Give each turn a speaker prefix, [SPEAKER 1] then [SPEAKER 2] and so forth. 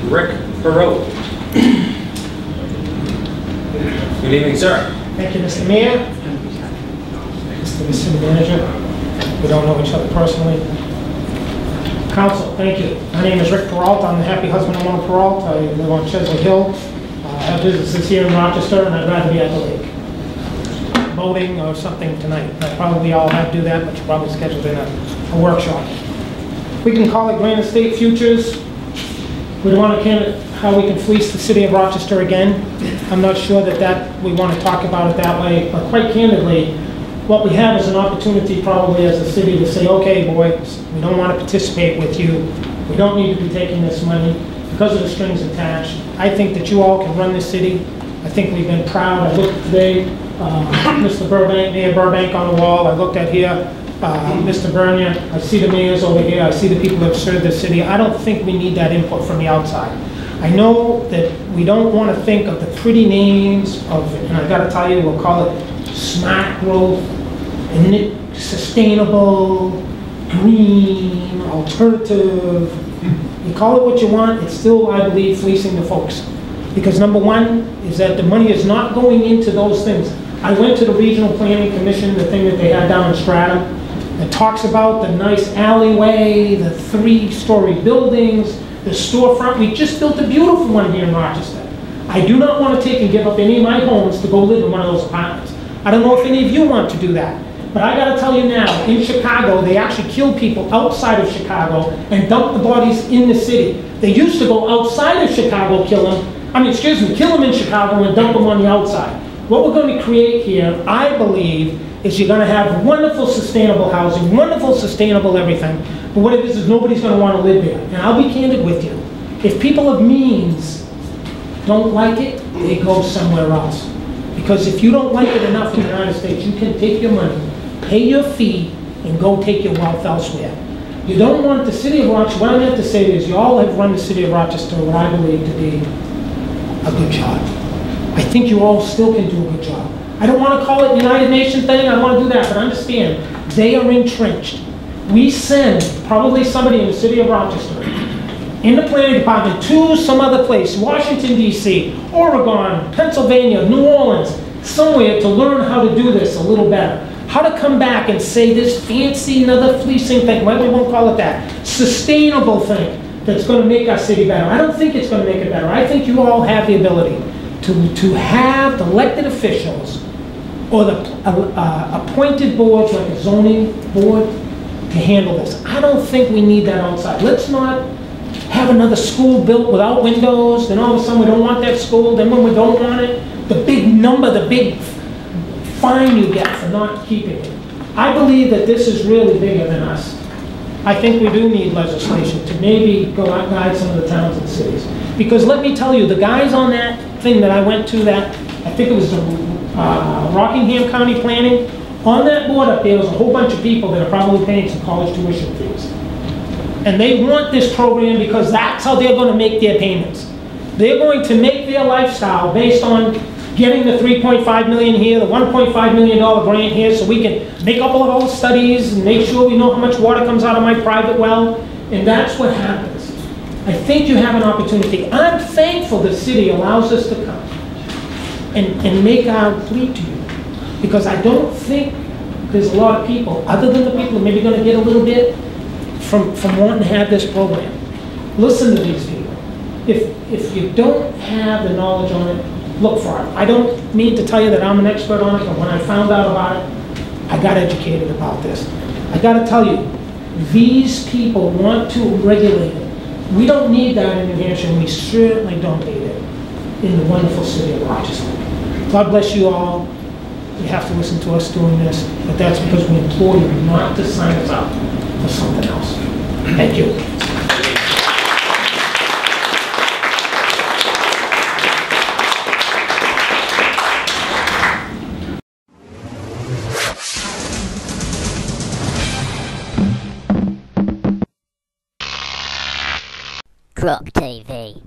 [SPEAKER 1] Rick Perrault. Good evening, sir.
[SPEAKER 2] Thank you, Mr. Mayor, Mr. City Manager. We don't know each other personally. Council, thank you. My name is Rick Perrault. I'm the happy husband of Mona Perrault. I live on Chesley Hill. I have businesses here in Rochester, and I'd rather be at the lake. Boating or something tonight. I probably all have to do that, but you probably scheduled in a workshop. We can call it Granite State Futures. We don't want to how we can fleece the city of Rochester again. I'm not sure that we want to talk about it that way, but quite candidly, what we have is an opportunity probably as a city to say, okay, boys, we don't want to participate with you. We don't need to be taking this money because of the strings attached. I think that you all can run this city. I think we've been proud. I looked today, Mr. Burbank, Mayor Burbank on the wall. I looked at here, Mr. Bernier. I see the mayors over here. I see the people that have served the city. I don't think we need that input from the outside. I know that we don't want to think of the pretty names of, and I've got to tell you, we'll call it smart growth, and sustainable, green, alternative. You call it what you want, it's still, I believe, fleecing the folks. Because number one is that the money is not going into those things. I went to the Regional Planning Commission, the thing that they had down in Stratham, that talks about the nice alleyway, the 3-story buildings, the storefront. We just built a beautiful one here in Rochester. I do not want to take and give up any of my homes to go live in one of those apartments. I don't know if any of you want to do that. But I got to tell you now, in Chicago, they actually kill people outside of Chicago and dump the bodies in the city. They used to go outside of Chicago, kill them in Chicago and dump them on the outside. What we're going to create here, I believe, is you're going to have wonderful sustainable housing, wonderful sustainable everything. But what it is nobody's going to want to live there. And I'll be candid with you. If people of means don't like it, they go somewhere else. Because if you don't like it enough in the United States, you can take your money, pay your fee, and go take your wealth elsewhere. You don't want the city of Rochester, what I have to say is you all have run the city of Rochester what I believe to be a good job. I think you all still can do a good job. I don't want to call it the United Nations thing, I don't want to do that, but understand, they are entrenched. We send probably somebody in the city of Rochester, in the planning department, to some other place, Washington, D.C., Oregon, Pennsylvania, New Orleans, somewhere to learn how to do this a little better. How to come back and say this fancy, another fleecing thing, why we won't call it that, sustainable thing that's going to make our city better. I don't think it's going to make it better. I think you all have the ability to have the elected officials or the appointed boards like a zoning board to handle this. I don't think we need that outside. Let's not have another school built without windows, then all of a sudden we don't want that school, then when we don't want it, the big number, the big fine you get for not keeping it. I believe that this is really bigger than us. I think we do need legislation to maybe go out and guide some of the towns and cities. Because let me tell you, the guys on that thing that I went to, that I think it was the Rockingham County Planning, on that board up there was a whole bunch of people that are probably paying some college tuition fees. And they want this program because that's how they're going to make their payments. They're going to make their lifestyle based on getting the $3.5 million here, the $1.5 million grant here, so we can make up all of those studies and make sure we know how much water comes out of my private well. And that's what happens. I think you have an opportunity. I'm thankful the city allows us to come and make our plea to you. Because I don't think there's a lot of people, other than the people who are maybe going to get a little bit from wanting to have this program. Listen to these people. If you don't have the knowledge on it, look for it. I don't mean to tell you that I'm an expert on it, but when I found out about it, I got educated about this. I got to tell you, these people want to regulate it. We don't need that in New Hampshire, and we certainly don't need it in the wonderful city of Rochester. God bless you all. You have to listen to us doing this, but that's because we implore you not to sign us up for something else. Thank you.
[SPEAKER 3] GrokTV.